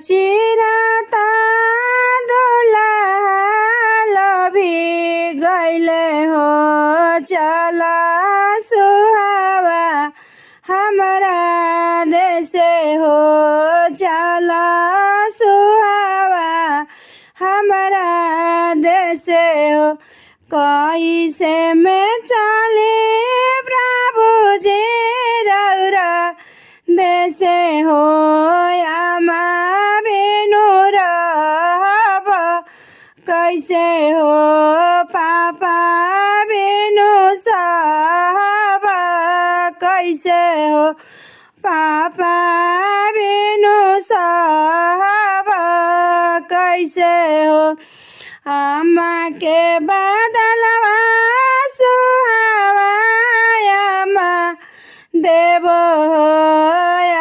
चिराता दुल्हा भी गइले हो चला सुहावा हमारा देशे हो चला सुहावा हमारा देशे हो कैसे में चले प्रभु जी रौरा देशे हो आमा बिनु रहब कैसे हो पापा बिनु सहब कैसे हो पापा बिनु सहब कैसे हो आमा के बदलवा सुहावा आमा देव हो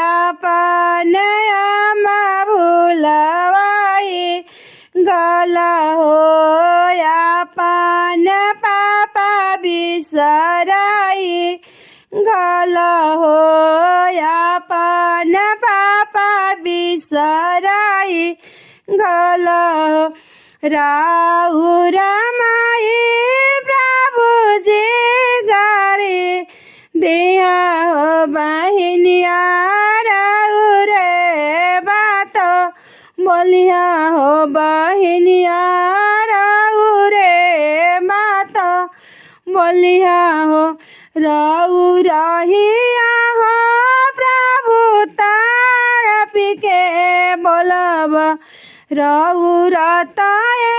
अपन आमा भुलवाई गला हो अपन पापा बिसराई गला हो अपन पापा बिसराई गला हो राउर माई प्रभु जी गारी दिया हो बहिनिया राउर बात बोलिया हो बहिनिया राउर बात बोलिया हो रहिया हो प्रभु तारपी के बोलब रताए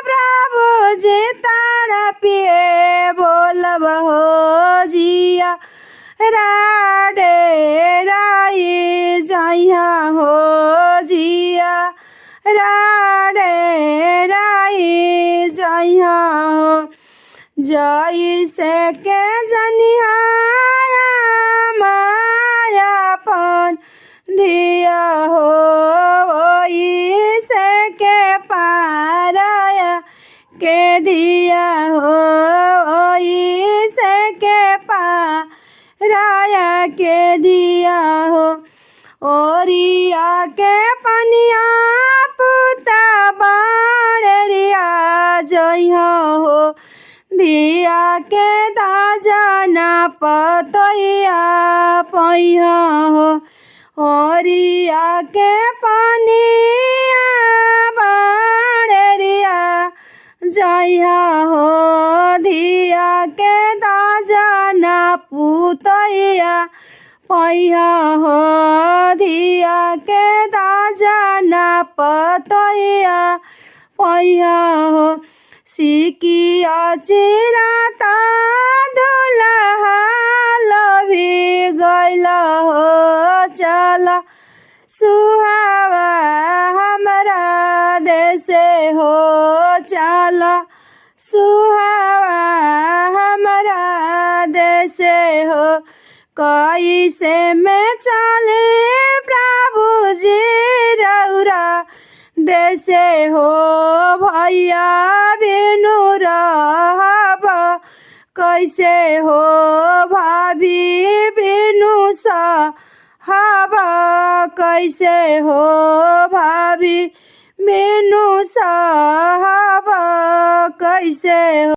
प्रभु जी तारपिए बोलब हो जिया राडे राई जइया हो जिया राडे राई जइया हो जइसे के जनिया मायापन धिया हो से के पाराया के दिया हो से के पाराया के दिया हो ओरिया के पनिया पुता बाड़रिया जइया हो दिया के दाजना पतैया पैया हो ओरिया के पनिया बाड़रिया जइया हो धिया के दाजना पुतैया पैया हो धिया के दाजना पतैया पैया हो सिकिया चिराता दुल्हा भी गइला हो चला सुहावा हमारा देशे हो चला सुहावा हमारा देशे हो कैसे में चले प्रभु जी रौरा देशे हो भैया बिनु रहब कैसे हो भाभी बिनु सहब कैसे हो भाभी बिनु सहब कैसे हो।